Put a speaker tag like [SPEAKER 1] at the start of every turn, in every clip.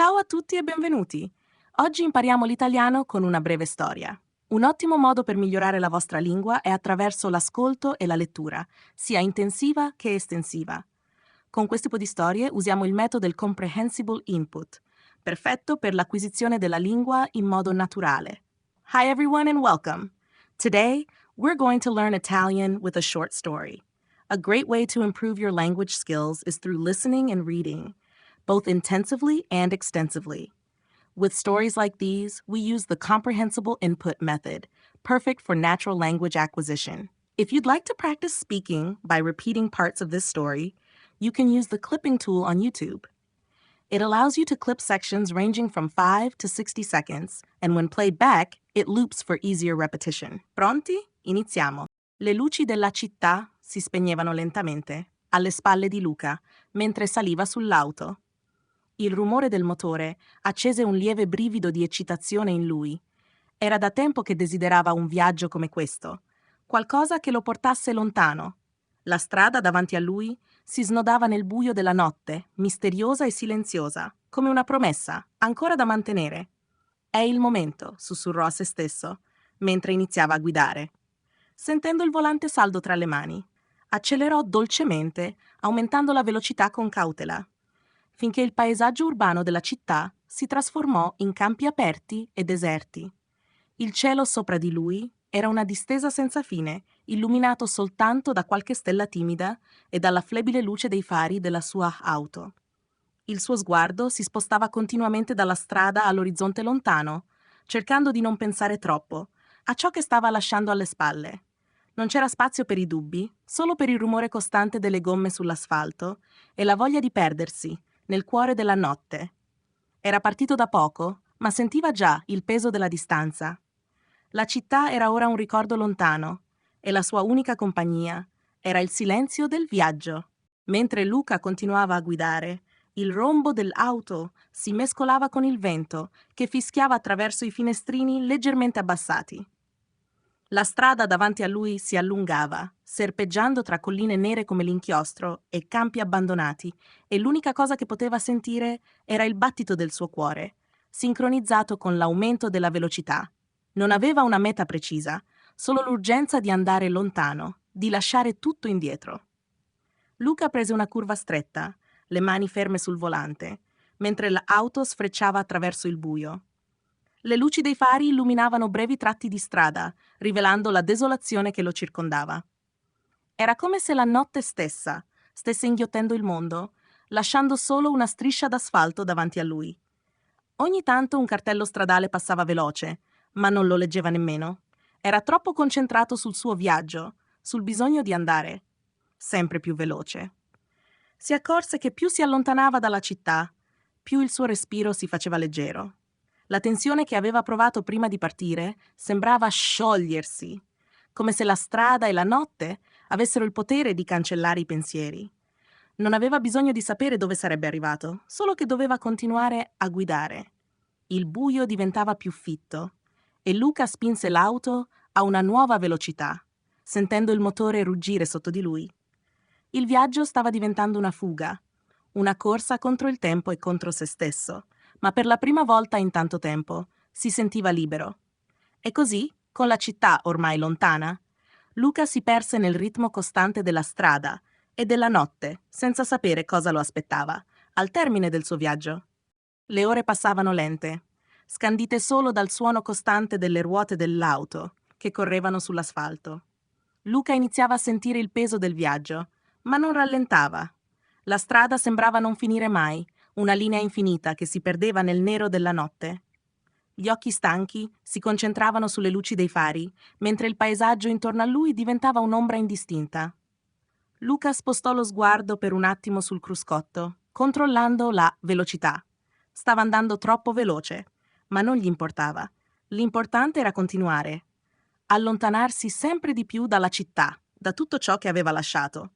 [SPEAKER 1] Ciao a tutti e benvenuti! Oggi impariamo l'italiano con una breve storia. Un ottimo modo per migliorare la vostra lingua è attraverso l'ascolto e la lettura, sia intensiva che estensiva. Con questo tipo di storie usiamo il metodo del comprehensible input, perfetto per l'acquisizione della lingua in modo naturale. Hi everyone and welcome! Today, we're going to learn Italian with a short story. A great way to improve your language skills is through listening and reading, both intensively and extensively. With stories like these, we use the comprehensible input method, perfect for natural language acquisition. If you'd like to practice speaking by repeating parts of this story, you can use the clipping tool on YouTube. It allows you to clip sections ranging from 5 to 60 seconds, and when played back, it loops for easier repetition. Pronti? Iniziamo. Le luci della città si spegnevano lentamente, alle spalle di Luca, mentre saliva sull'auto. Il rumore del motore accese un lieve brivido di eccitazione in lui. Era da tempo che desiderava un viaggio come questo, qualcosa che lo portasse lontano. La strada davanti a lui si snodava nel buio della notte, misteriosa e silenziosa, come una promessa, ancora da mantenere. È il momento, sussurrò a se stesso, mentre iniziava a guidare. Sentendo il volante saldo tra le mani, accelerò dolcemente, aumentando la velocità con cautela, finché il paesaggio urbano della città si trasformò in campi aperti e deserti. Il cielo sopra di lui era una distesa senza fine, illuminato soltanto da qualche stella timida e dalla flebile luce dei fari della sua auto. Il suo sguardo si spostava continuamente dalla strada all'orizzonte lontano, cercando di non pensare troppo a ciò che stava lasciando alle spalle. Non c'era spazio per i dubbi, solo per il rumore costante delle gomme sull'asfalto e la voglia di perdersi nel cuore della notte. Era partito da poco, ma sentiva già il peso della distanza. La città era ora un ricordo lontano e la sua unica compagnia era il silenzio del viaggio. Mentre Luca continuava a guidare, il rombo dell'auto si mescolava con il vento che fischiava attraverso i finestrini leggermente abbassati. La strada davanti a lui si allungava, serpeggiando tra colline nere come l'inchiostro e campi abbandonati, e l'unica cosa che poteva sentire era il battito del suo cuore, sincronizzato con l'aumento della velocità. Non aveva una meta precisa, solo l'urgenza di andare lontano, di lasciare tutto indietro. Luca prese una curva stretta, le mani ferme sul volante, mentre l'auto sfrecciava attraverso il buio. Le luci dei fari illuminavano brevi tratti di strada, rivelando la desolazione che lo circondava. Era come se la notte stessa stesse inghiottendo il mondo, lasciando solo una striscia d'asfalto davanti a lui. Ogni tanto un cartello stradale passava veloce, ma non lo leggeva nemmeno. Era troppo concentrato sul suo viaggio, sul bisogno di andare sempre più veloce. Si accorse che più si allontanava dalla città, più il suo respiro si faceva leggero. La tensione che aveva provato prima di partire sembrava sciogliersi, come se la strada e la notte avessero il potere di cancellare i pensieri. Non aveva bisogno di sapere dove sarebbe arrivato, solo che doveva continuare a guidare. Il buio diventava più fitto e Luca spinse l'auto a una nuova velocità, sentendo il motore ruggire sotto di lui. Il viaggio stava diventando una fuga, una corsa contro il tempo e contro se stesso, ma per la prima volta in tanto tempo si sentiva libero. E così, con la città ormai lontana, Luca si perse nel ritmo costante della strada e della notte, senza sapere cosa lo aspettava, al termine del suo viaggio. Le ore passavano lente, scandite solo dal suono costante delle ruote dell'auto che correvano sull'asfalto. Luca iniziava a sentire il peso del viaggio, ma non rallentava. La strada sembrava non finire mai, una linea infinita che si perdeva nel nero della notte. Gli occhi stanchi si concentravano sulle luci dei fari, mentre il paesaggio intorno a lui diventava un'ombra indistinta. Luca spostò lo sguardo per un attimo sul cruscotto, controllando la velocità. Stava andando troppo veloce, ma non gli importava. L'importante era continuare. Allontanarsi sempre di più dalla città, da tutto ciò che aveva lasciato.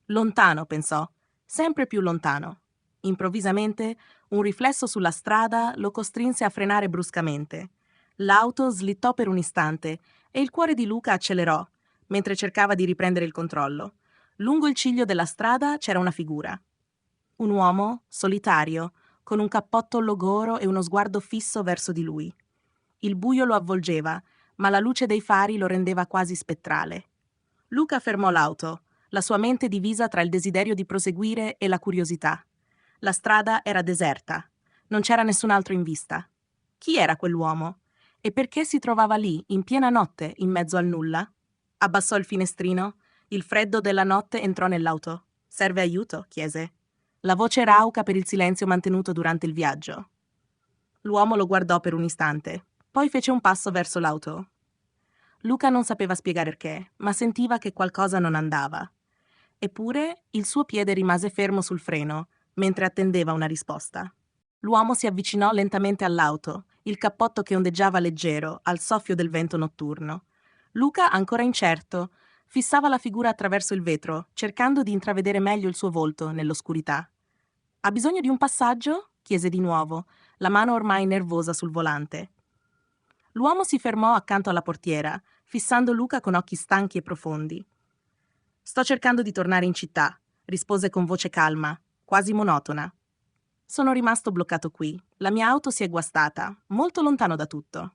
[SPEAKER 1] Lontano, pensò, sempre più lontano. Improvvisamente, un riflesso sulla strada lo costrinse a frenare bruscamente. L'auto slittò per un istante e il cuore di Luca accelerò, mentre cercava di riprendere il controllo. Lungo il ciglio della strada c'era una figura. Un uomo, solitario, con un cappotto logoro e uno sguardo fisso verso di lui. Il buio lo avvolgeva, ma la luce dei fari lo rendeva quasi spettrale. Luca fermò l'auto, la sua mente divisa tra il desiderio di proseguire e la curiosità. La strada era deserta, non c'era nessun altro in vista. Chi era quell'uomo? E perché si trovava lì, in piena notte, in mezzo al nulla? Abbassò il finestrino. Il freddo della notte entrò nell'auto. «Serve aiuto?» chiese. La voce rauca per il silenzio mantenuto durante il viaggio. L'uomo lo guardò per un istante, poi fece un passo verso l'auto. Luca non sapeva spiegare perché, ma sentiva che qualcosa non andava. Eppure il suo piede rimase fermo sul freno, mentre attendeva una risposta. L'uomo si avvicinò lentamente all'auto, il cappotto che ondeggiava leggero al soffio del vento notturno. Luca, ancora incerto, fissava la figura attraverso il vetro, cercando di intravedere meglio il suo volto nell'oscurità. «Ha bisogno di un passaggio?» chiese di nuovo, la mano ormai nervosa sul volante. L'uomo si fermò accanto alla portiera, fissando Luca con occhi stanchi e profondi. «Sto cercando di tornare in città», rispose con voce calma, quasi monotona. «Sono rimasto bloccato qui. La mia auto si è guastata, molto lontano da tutto».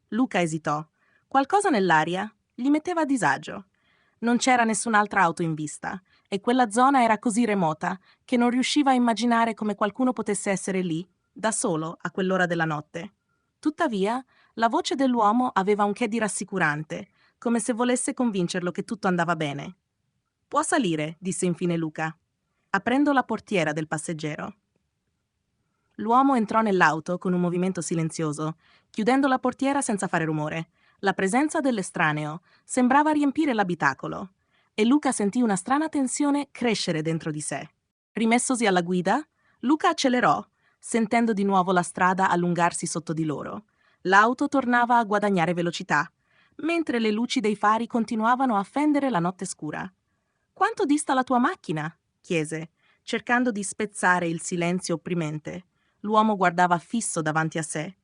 [SPEAKER 1] Luca esitò. Qualcosa nell'aria gli metteva a disagio. Non c'era nessun'altra auto in vista, e quella zona era così remota che non riusciva a immaginare come qualcuno potesse essere lì, da solo, a quell'ora della notte. Tuttavia, la voce dell'uomo aveva un che di rassicurante, come se volesse convincerlo che tutto andava bene. «Può salire», disse infine Luca, aprendo la portiera del passeggero. L'uomo entrò nell'auto con un movimento silenzioso, chiudendo la portiera senza fare rumore. La presenza dell'estraneo sembrava riempire l'abitacolo, e Luca sentì una strana tensione crescere dentro di sé. Rimessosi alla guida, Luca accelerò, sentendo di nuovo la strada allungarsi sotto di loro. L'auto tornava a guadagnare velocità, mentre le luci dei fari continuavano a fendere la notte scura. «Quanto dista la tua macchina?» chiese, cercando di spezzare il silenzio opprimente. L'uomo guardava fisso davanti a sé.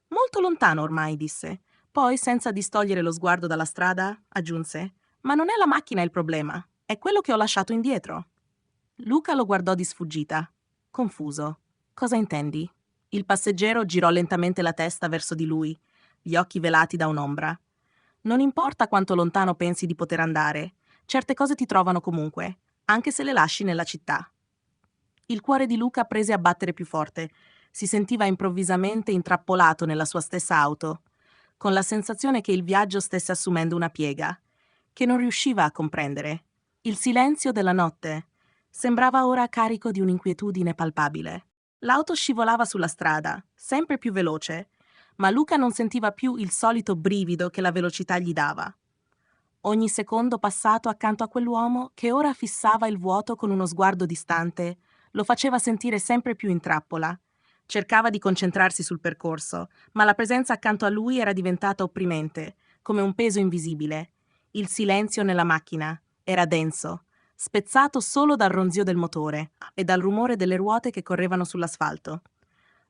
[SPEAKER 1] «Molto lontano ormai», disse. Poi, senza distogliere lo sguardo dalla strada, aggiunse: «Ma non è la macchina il problema, è quello che ho lasciato indietro». Luca lo guardò di sfuggita, confuso. «Cosa intendi?» Il passeggero girò lentamente la testa verso di lui, gli occhi velati da un'ombra. «Non importa quanto lontano pensi di poter andare, certe cose ti trovano comunque, anche se le lasci nella città». Il cuore di Luca prese a battere più forte. Si sentiva improvvisamente intrappolato nella sua stessa auto, con la sensazione che il viaggio stesse assumendo una piega, che non riusciva a comprendere. Il silenzio della notte sembrava ora carico di un'inquietudine palpabile. L'auto scivolava sulla strada, sempre più veloce, ma Luca non sentiva più il solito brivido che la velocità gli dava. Ogni secondo passato accanto a quell'uomo, che ora fissava il vuoto con uno sguardo distante, lo faceva sentire sempre più in trappola. Cercava di concentrarsi sul percorso, ma la presenza accanto a lui era diventata opprimente, come un peso invisibile. Il silenzio nella macchina era denso, spezzato solo dal ronzio del motore e dal rumore delle ruote che correvano sull'asfalto.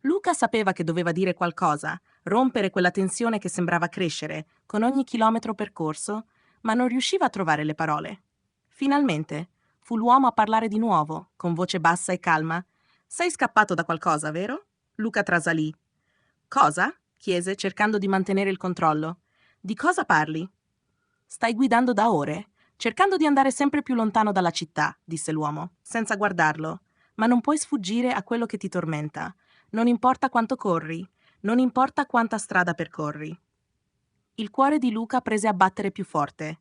[SPEAKER 1] Luca sapeva che doveva dire qualcosa, rompere quella tensione che sembrava crescere con ogni chilometro percorso, ma non riusciva a trovare le parole. Finalmente fu l'uomo a parlare di nuovo, con voce bassa e calma. «Sei scappato da qualcosa, vero?» Luca trasalì. «Cosa?» chiese, cercando di mantenere il controllo. «Di cosa parli?» «Stai guidando da ore, cercando di andare sempre più lontano dalla città», disse l'uomo, senza guardarlo. «Ma non puoi sfuggire a quello che ti tormenta. Non importa quanto corri, non importa quanta strada percorri». Il cuore di Luca prese a battere più forte.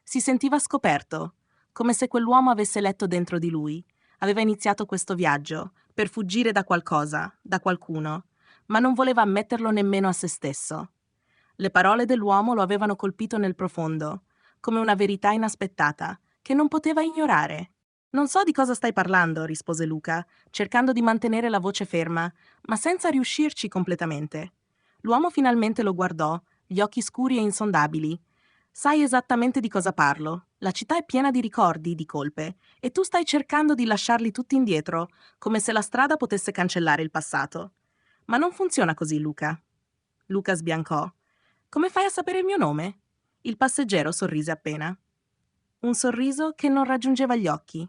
[SPEAKER 1] Si sentiva scoperto, come se quell'uomo avesse letto dentro di lui. Aveva iniziato questo viaggio per fuggire da qualcosa, da qualcuno, ma non voleva ammetterlo nemmeno a se stesso. Le parole dell'uomo lo avevano colpito nel profondo, come una verità inaspettata, che non poteva ignorare. «Non so di cosa stai parlando», rispose Luca, cercando di mantenere la voce ferma, ma senza riuscirci completamente. L'uomo finalmente lo guardò, gli occhi scuri e insondabili. «Sai esattamente di cosa parlo. La città è piena di ricordi, di colpe, e tu stai cercando di lasciarli tutti indietro, come se la strada potesse cancellare il passato. Ma non funziona così, Luca». Luca sbiancò. «Come fai a sapere il mio nome?» Il passeggero sorrise appena. Un sorriso che non raggiungeva gli occhi.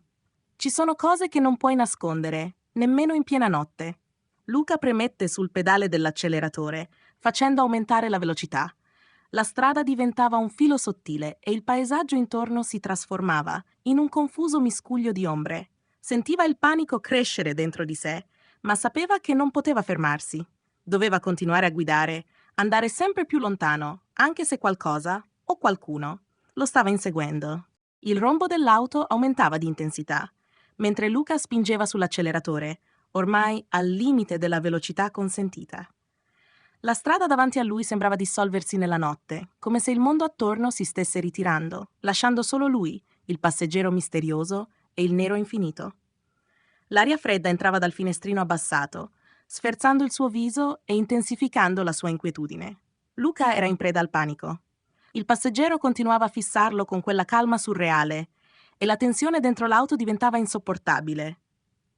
[SPEAKER 1] «Ci sono cose che non puoi nascondere, nemmeno in piena notte». Luca premette sul pedale dell'acceleratore, facendo aumentare la velocità. La strada diventava un filo sottile e il paesaggio intorno si trasformava in un confuso miscuglio di ombre. Sentiva il panico crescere dentro di sé, ma sapeva che non poteva fermarsi. Doveva continuare a guidare, andare sempre più lontano, anche se qualcosa o qualcuno lo stava inseguendo. Il rombo dell'auto aumentava di intensità, mentre Luca spingeva sull'acceleratore, ormai al limite della velocità consentita. La strada davanti a lui sembrava dissolversi nella notte, come se il mondo attorno si stesse ritirando, lasciando solo lui, il passeggero misterioso e il nero infinito. L'aria fredda entrava dal finestrino abbassato, sferzando il suo viso e intensificando la sua inquietudine. Luca era in preda al panico. Il passeggero continuava a fissarlo con quella calma surreale e la tensione dentro l'auto diventava insopportabile.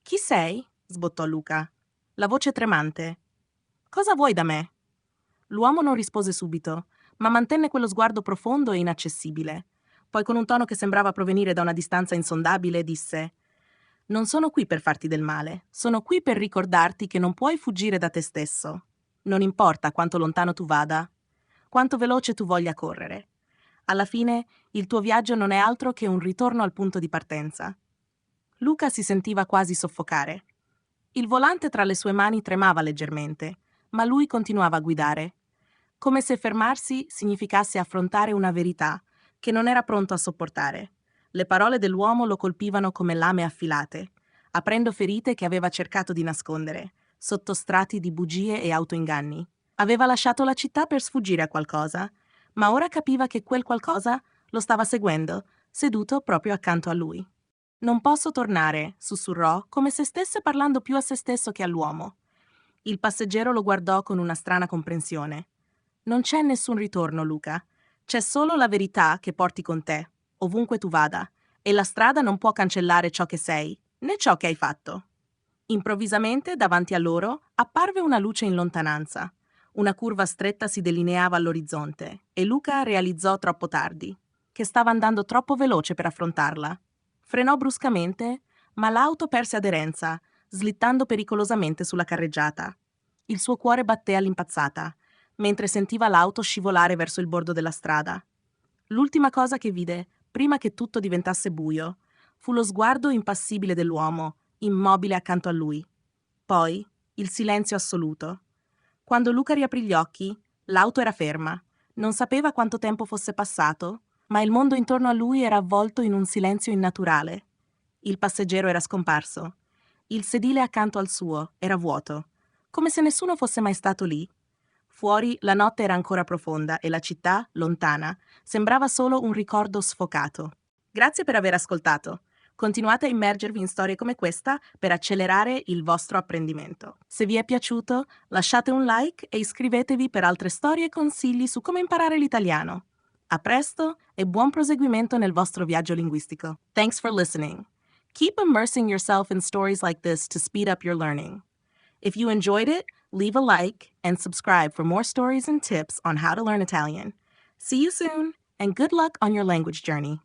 [SPEAKER 1] «Chi sei?» sbottò Luca. La voce tremante. «Cosa vuoi da me?» L'uomo non rispose subito, ma mantenne quello sguardo profondo e inaccessibile. Poi, con un tono che sembrava provenire da una distanza insondabile, disse: «Non sono qui per farti del male, sono qui per ricordarti che non puoi fuggire da te stesso. Non importa quanto lontano tu vada, quanto veloce tu voglia correre. Alla fine, il tuo viaggio non è altro che un ritorno al punto di partenza». Luca si sentiva quasi soffocare. Il volante tra le sue mani tremava leggermente, ma lui continuava a guidare, come se fermarsi significasse affrontare una verità che non era pronto a sopportare. Le parole dell'uomo lo colpivano come lame affilate, aprendo ferite che aveva cercato di nascondere, sotto strati di bugie e autoinganni. Aveva lasciato la città per sfuggire a qualcosa, ma ora capiva che quel qualcosa lo stava seguendo, seduto proprio accanto a lui. «Non posso tornare», sussurrò, come se stesse parlando più a se stesso che all'uomo. Il passeggero lo guardò con una strana comprensione. «Non c'è nessun ritorno, Luca. C'è solo la verità che porti con te, ovunque tu vada, e la strada non può cancellare ciò che sei, né ciò che hai fatto». Improvvisamente, davanti a loro, apparve una luce in lontananza. Una curva stretta si delineava all'orizzonte, e Luca realizzò troppo tardi che stava andando troppo veloce per affrontarla. Frenò bruscamente, ma l'auto perse aderenza, slittando pericolosamente sulla carreggiata. Il suo cuore batté all'impazzata, mentre sentiva l'auto scivolare verso il bordo della strada. L'ultima cosa che vide, prima che tutto diventasse buio, fu lo sguardo impassibile dell'uomo, immobile accanto a lui. Poi, il silenzio assoluto. Quando Luca riaprì gli occhi, l'auto era ferma. Non sapeva quanto tempo fosse passato, ma il mondo intorno a lui era avvolto in un silenzio innaturale. Il passeggero era scomparso. Il sedile accanto al suo era vuoto, come se nessuno fosse mai stato lì. Fuori la notte era ancora profonda e la città, lontana, sembrava solo un ricordo sfocato. Grazie per aver ascoltato. Continuate a immergervi in storie come questa per accelerare il vostro apprendimento. Se vi è piaciuto, lasciate un like e iscrivetevi per altre storie e consigli su come imparare l'italiano. A presto e buon proseguimento nel vostro viaggio linguistico. Thanks for listening. Keep immersing yourself in stories like this to speed up your learning. If you enjoyed it, leave a like and subscribe for more stories and tips on how to learn Italian. See you soon, and good luck on your language journey.